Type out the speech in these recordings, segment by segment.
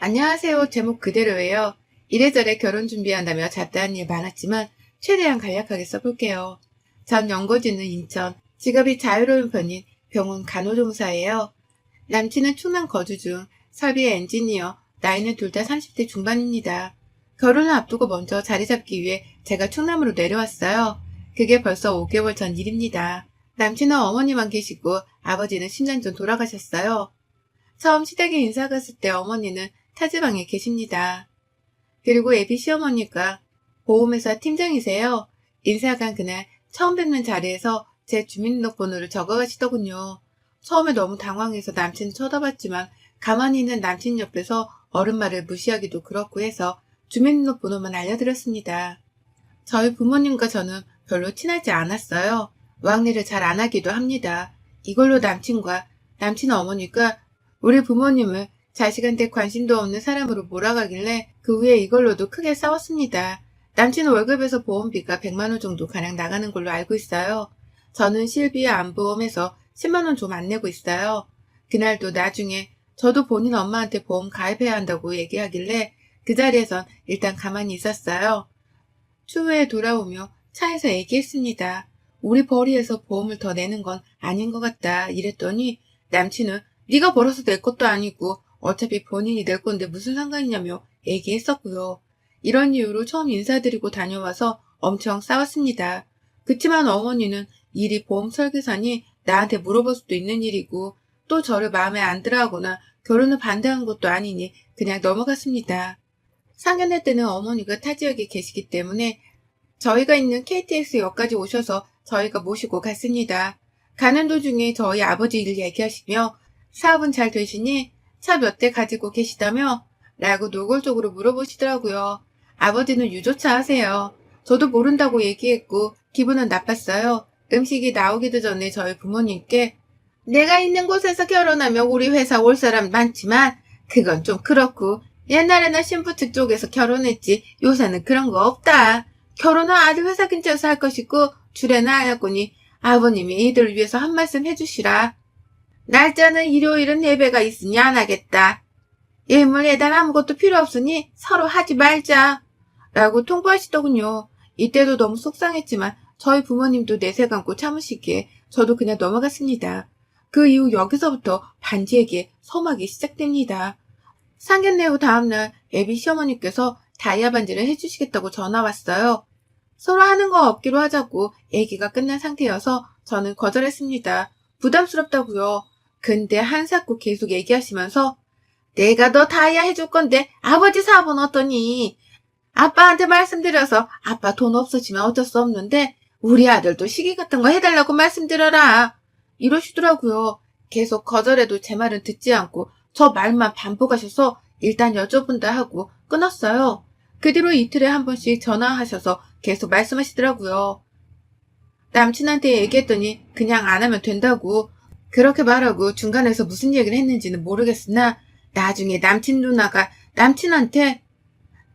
안녕하세요. 제목 그대로예요. 이래저래 결혼 준비한다며 잡다한 일 많았지만 최대한 간략하게 써볼게요. 전 연고지는 인천, 직업이 자유로운 편인 병원 간호조무사예요. 남친은 충남 거주 중 설비의 엔지니어, 나이는 둘 다 30대 중반입니다. 결혼을 앞두고 먼저 자리 잡기 위해 제가 충남으로 내려왔어요. 그게 벌써 5개월 전 일입니다. 남친은 어머니만 계시고 아버지는 10년 전 돌아가셨어요. 처음 시댁에 인사 갔을 때 어머니는 타지방에 계십니다. 그리고 애비 시어머니가 보험회사 팀장이세요. 인사 간 그날 처음 뵙는 자리에서 제 주민등록번호를 적어가시더군요. 처음에 너무 당황해서 남친을 쳐다봤지만 가만히 있는 남친 옆에서 어른 말을 무시하기도 그렇고 해서 주민등록번호만 알려드렸습니다. 저희 부모님과 저는 별로 친하지 않았어요. 왕래를 잘 안 하기도 합니다. 이걸로 남친 어머니가 우리 부모님을 자식한테 관심도 없는 사람으로 몰아가길래 그 후에 이걸로도 크게 싸웠습니다. 남친 월급에서 보험비가 100만 원 정도 가량 나가는 걸로 알고 있어요. 저는 실비와 안보험에서 10만 원 좀 안 내고 있어요. 그날도 나중에 저도 본인 엄마한테 보험 가입해야 한다고 얘기하길래 그 자리에선 일단 가만히 있었어요. 추후에 돌아오며 차에서 얘기했습니다. 우리 벌이에서 보험을 더 내는 건 아닌 것 같다 이랬더니 남친은 네가 벌어서 낼 것도 아니고 어차피 본인이 낼 건데 무슨 상관이냐며 얘기했었고요. 이런 이유로 처음 인사드리고 다녀와서 엄청 싸웠습니다. 그치만 어머니는 일이 보험 설계사니 나한테 물어볼 수도 있는 일이고 또 저를 마음에 안 들어하거나 결혼을 반대한 것도 아니니 그냥 넘어갔습니다. 상견례 때는 어머니가 타 지역에 계시기 때문에 저희가 있는 KTX역까지 오셔서 저희가 모시고 갔습니다. 가는 도중에 저희 아버지 일 얘기하시며 사업은 잘 되시니 차 몇 대 가지고 계시다며? 라고 노골적으로 물어보시더라고요. 아버지는 유조차 하세요. 저도 모른다고 얘기했고 기분은 나빴어요. 음식이 나오기도 전에 저희 부모님께 내가 있는 곳에서 결혼하면 우리 회사 올 사람 많지만 그건 좀 그렇고 옛날에는 신부 측 쪽에서 결혼했지 요새는 그런 거 없다. 결혼은 아들 회사 근처에서 할 것이고 주례는 하였거니 아버님이 이들을 위해서 한 말씀 해주시라. 날짜는 일요일은 예배가 있으니 안 하겠다. 예물 예단 아무것도 필요 없으니 서로 하지 말자. 라고 통보하시더군요. 이때도 너무 속상했지만 저희 부모님도 내색 안고 참으시기에 저도 그냥 넘어갔습니다. 그 이후 여기서부터 반지에게 서막이 시작됩니다. 상견례 후 다음날 애비 시어머니께서 다이아 반지를 해주시겠다고 전화 왔어요. 서로 하는 거 없기로 하자고 얘기가 끝난 상태여서 저는 거절했습니다. 부담스럽다고요. 근데 한사코 계속 얘기하시면서 내가 너 다이아 해줄 건데 아버지 사업은 어떠니? 아빠한테 말씀드려서 아빠 돈 없어지면 어쩔 수 없는데 우리 아들도 시계 같은 거 해달라고 말씀드려라. 이러시더라고요. 계속 거절해도 제 말은 듣지 않고 저 말만 반복하셔서 일단 여쭤본다 하고 끊었어요. 그 뒤로 이틀에 한 번씩 전화하셔서 계속 말씀하시더라고요. 남친한테 얘기했더니 그냥 안 하면 된다고 그렇게 말하고 중간에서 무슨 얘기를 했는지는 모르겠으나 나중에 남친 누나가 남친한테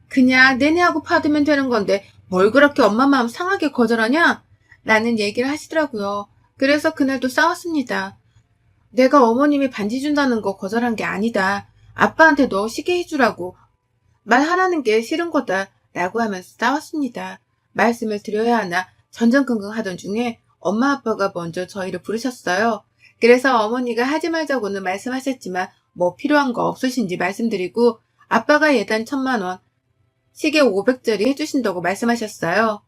그냥 내내하고 받으면 되는 건데 뭘 그렇게 엄마 마음 상하게 거절하냐? 라는 얘기를 하시더라고요. 그래서 그날도 싸웠습니다. 내가 어머님이 반지 준다는 거 거절한 게 아니다. 아빠한테 너 시계 해주라고 말하라는 게 싫은 거다 라고 하면서 싸웠습니다. 말씀을 드려야 하나 전전긍긍 하던 중에 엄마 아빠가 먼저 저희를 부르셨어요. 그래서 어머니가 하지 말자고는 말씀하셨지만 뭐 필요한 거 없으신지 말씀드리고 아빠가 예단 1000만 원, 시계 500짜리 해주신다고 말씀하셨어요.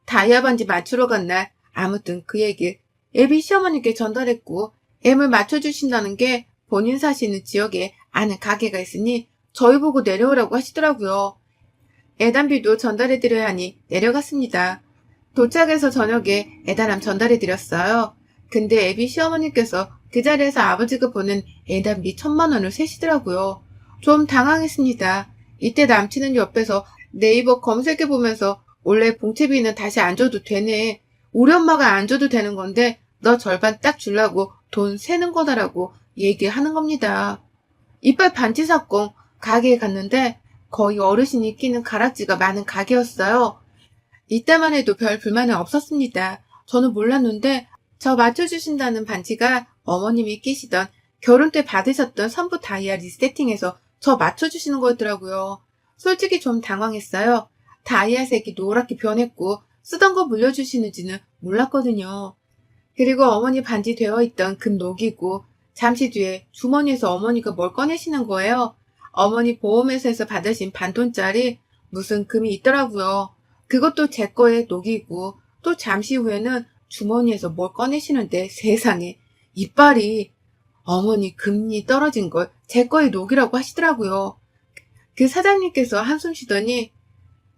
다이아 반지 맞추러 간 날 아무튼 그 얘기 애비 시어머니께 전달했고 M을 맞춰주신다는 게 본인 사시는 지역에 아는 가게가 있으니 저희 보고 내려오라고 하시더라고요. 예단비도 전달해드려야 하니 내려갔습니다. 도착해서 저녁에 예단함 전달해드렸어요. 근데 애비 시어머니께서 그 자리에서 아버지가 보낸 예단비 1000만 원을 세시더라고요. 좀 당황했습니다. 이때 남친은 옆에서 네이버 검색해보면서 원래 봉채비는 다시 안 줘도 되네. 우리 엄마가 안 줘도 되는 건데 너 절반 딱 주려고 돈 세는 거다라고 얘기하는 겁니다. 이빨 반지 사건 가게에 갔는데 거의 어르신이 끼는 가락지가 많은 가게였어요. 이때만 해도 별 불만은 없었습니다. 저는 몰랐는데 저 맞춰주신다는 반지가 어머님이 끼시던 결혼 때 받으셨던 선부 다이아 리세팅에서 저 맞춰주시는 거였더라고요. 솔직히 좀 당황했어요. 다이아색이 노랗게 변했고 쓰던 거 물려주시는지는 몰랐거든요. 그리고 어머니 반지 되어 있던 금 녹이고 잠시 뒤에 주머니에서 어머니가 뭘 꺼내시는 거예요. 어머니 보험회사에서 받으신 반돈짜리 무슨 금이 있더라고요. 그것도 제 거에 녹이고 또 잠시 후에는 주머니에서 뭘 꺼내시는데 세상에 이빨이 어머니 금리 떨어진 걸 제 거에 녹이라고 하시더라고요. 그 사장님께서 한숨 쉬더니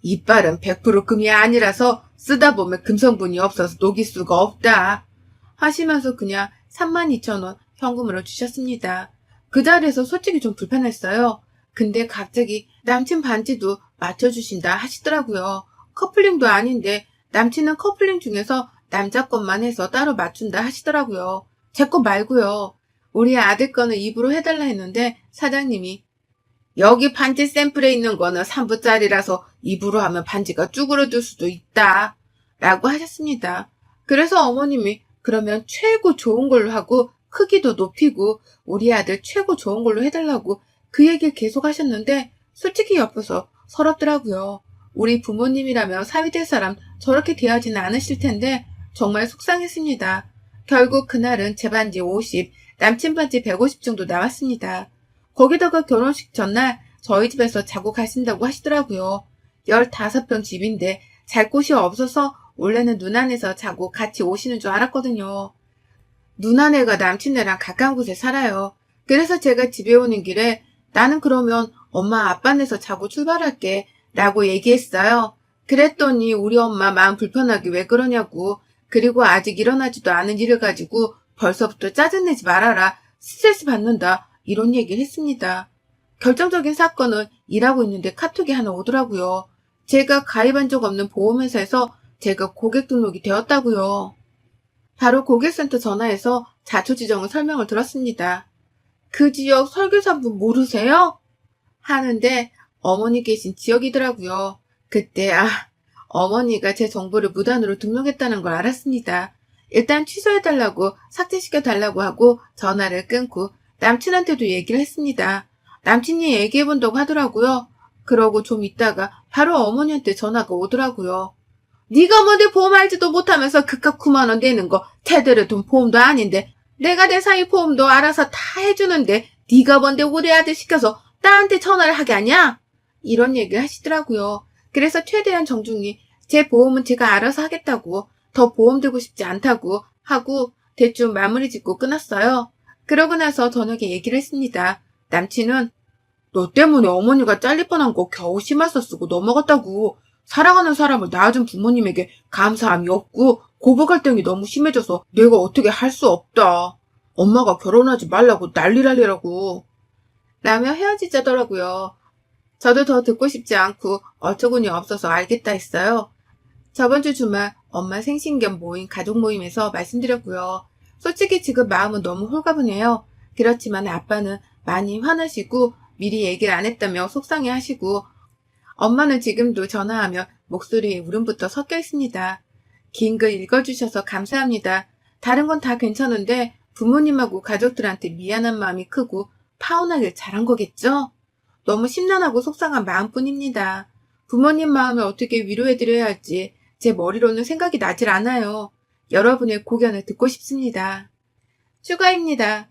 이빨은 100% 금이 아니라서 쓰다 보면 금 성분이 없어서 녹일 수가 없다 하시면서 그냥 32,000원 현금으로 주셨습니다. 그 자리에서 솔직히 좀 불편했어요. 근데 갑자기 남친 반지도 맞춰주신다 하시더라고요. 커플링도 아닌데 남친은 커플링 중에서 남자 것만 해서 따로 맞춘다 하시더라고요. 제 거 말고요. 우리 아들 거는 입으로 해달라 했는데 사장님이 여기 반지 샘플에 있는 거는 3부짜리라서 입으로 하면 반지가 쭈그러들 수도 있다 라고 하셨습니다. 그래서 어머님이 그러면 최고 좋은 걸로 하고 크기도 높이고 우리 아들 최고 좋은 걸로 해달라고 그 얘기를 계속 하셨는데 솔직히 옆에서 서럽더라고요. 우리 부모님이라면 사위 될 사람 저렇게 대하지는 않으실 텐데 정말 속상했습니다. 결국 그날은 제 반지 50, 남친 반지 150 정도 나왔습니다. 거기다가 결혼식 전날 저희 집에서 자고 가신다고 하시더라고요. 15평 집인데 잘 곳이 없어서 원래는 누나네에서 자고 같이 오시는 줄 알았거든요. 누나네가 남친네랑 가까운 곳에 살아요. 그래서 제가 집에 오는 길에 나는 그러면 엄마 아빠네에서 자고 출발할게 라고 얘기했어요. 그랬더니 우리 엄마 마음 불편하게 왜 그러냐고 그리고 아직 일어나지도 않은 일을 가지고 벌써부터 짜증내지 말아라. 스트레스 받는다. 이런 얘기를 했습니다. 결정적인 사건은 일하고 있는데 카톡이 하나 오더라고요. 제가 가입한 적 없는 보험회사에서 제가 고객 등록이 되었다고요. 바로 고객센터 전화해서 자초지종을 설명을 들었습니다. 그 지역 설계사분 모르세요? 하는데 어머니 계신 지역이더라고요. 그때 어머니가 제 정보를 무단으로 등록했다는 걸 알았습니다. 일단 취소해달라고 삭제시켜달라고 하고 전화를 끊고 남친한테도 얘기를 했습니다. 남친이 얘기해본다고 하더라고요. 그러고 좀 있다가 바로 어머니한테 전화가 오더라고요. 네가 뭔데 보험 알지도 못하면서 그깟 9만 원 내는 거 제대로 돈 보험도 아닌데 내가 내 사이 보험도 알아서 다 해주는데 네가 뭔데 우리 아들 시켜서 나한테 전화를 하게 하냐? 이런 얘기를 하시더라고요. 그래서 최대한 정중히 제 보험은 제가 알아서 하겠다고 더 보험 들고 싶지 않다고 하고 대충 마무리 짓고 끊었어요. 그러고 나서 저녁에 얘기를 했습니다. 남친은 너 때문에 어머니가 잘릴 뻔한 거 겨우 심할서 쓰고 넘어갔다고. 사랑하는 사람을 낳아준 부모님에게 감사함이 없고 고부 갈등이 너무 심해져서 내가 어떻게 할 수 없다. 엄마가 결혼하지 말라고 난리라고. 라며 헤어지자더라고요. 저도 더 듣고 싶지 않고 어처구니 없어서 알겠다 했어요. 저번 주 주말 엄마 생신 겸 모인 가족 모임에서 말씀드렸고요. 솔직히 지금 마음은 너무 홀가분해요. 그렇지만 아빠는 많이 화나시고 미리 얘기를 안 했다며 속상해 하시고 엄마는 지금도 전화하면 목소리에 울음부터 섞여 있습니다. 긴 글 읽어주셔서 감사합니다. 다른 건 다 괜찮은데 부모님하고 가족들한테 미안한 마음이 크고 파혼하길 잘한 거겠죠? 너무 심란하고 속상한 마음뿐입니다. 부모님 마음을 어떻게 위로해드려야 할지 제 머리로는 생각이 나질 않아요. 여러분의 고견을 듣고 싶습니다. 추가입니다.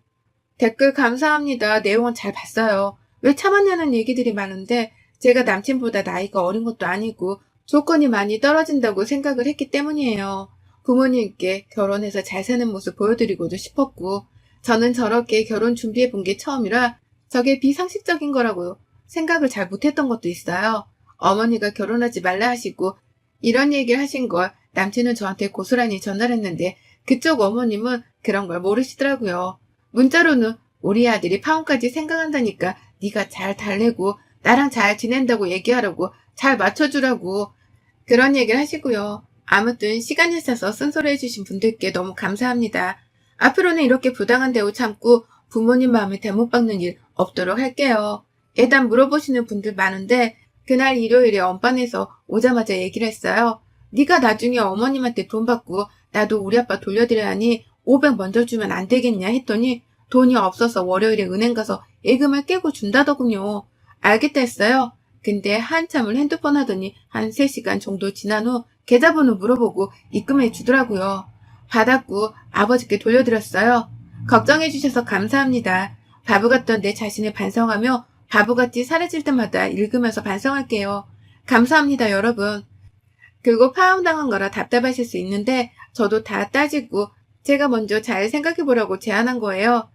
댓글 감사합니다. 내용은 잘 봤어요. 왜 참았냐는 얘기들이 많은데 제가 남친보다 나이가 어린 것도 아니고 조건이 많이 떨어진다고 생각을 했기 때문이에요. 부모님께 결혼해서 잘 사는 모습 보여드리고도 싶었고 저는 저렇게 결혼 준비해본 게 처음이라 저게 비상식적인 거라고 생각을 잘 못했던 것도 있어요. 어머니가 결혼하지 말라 하시고 이런 얘기를 하신 걸 남친은 저한테 고스란히 전달했는데 그쪽 어머님은 그런 걸 모르시더라고요. 문자로는 우리 아들이 파혼까지 생각한다니까 네가 잘 달래고 나랑 잘 지낸다고 얘기하라고 잘 맞춰주라고 그런 얘기를 하시고요. 아무튼 시간이 있어서 쓴소리 해주신 분들께 너무 감사합니다. 앞으로는 이렇게 부당한 대우 참고 부모님 마음에 대못 박는 일 없도록 할게요. 일단 물어보시는 분들 많은데 그날 일요일에 엄반에서 오자마자 얘기를 했어요. 네가 나중에 어머님한테 돈 받고 나도 우리 아빠 돌려드려야 하니 500 먼저 주면 안 되겠냐 했더니 돈이 없어서 월요일에 은행 가서 예금을 깨고 준다더군요. 알겠다 했어요. 근데 한참을 핸드폰 하더니 한 3시간 정도 지난 후 계좌번호 물어보고 입금해 주더라고요. 받았고 아버지께 돌려드렸어요. 걱정해 주셔서 감사합니다. 바보 같던 내 자신을 반성하며 바보같이 사라질 때마다 읽으면서 반성할게요. 감사합니다, 여러분. 그리고 파혼당한 거라 답답하실 수 있는데 저도 다 따지고 제가 먼저 잘 생각해보라고 제안한 거예요.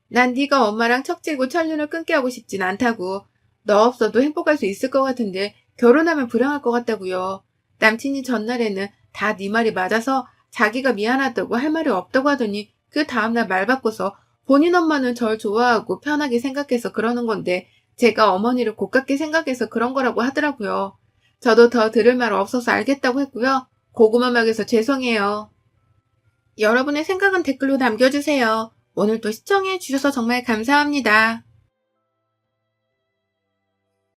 난 네가 엄마랑 척지고 천륜을 끊게 하고 싶진 않다고. 너 없어도 행복할 수 있을 것 같은데 결혼하면 불행할 것 같다고요. 남친이 전날에는 다 네 말이 맞아서 자기가 미안하다고 할 말이 없다고 하더니 그 다음날 말 바꿔서 본인 엄마는 절 좋아하고 편하게 생각해서 그러는 건데 제가 어머니를 고깝게 생각해서 그런 거라고 하더라고요. 저도 더 들을 말 없어서 알겠다고 했고요. 고구마 먹여서 죄송해요. 여러분의 생각은 댓글로 남겨주세요. 오늘도 시청해 주셔서 정말 감사합니다.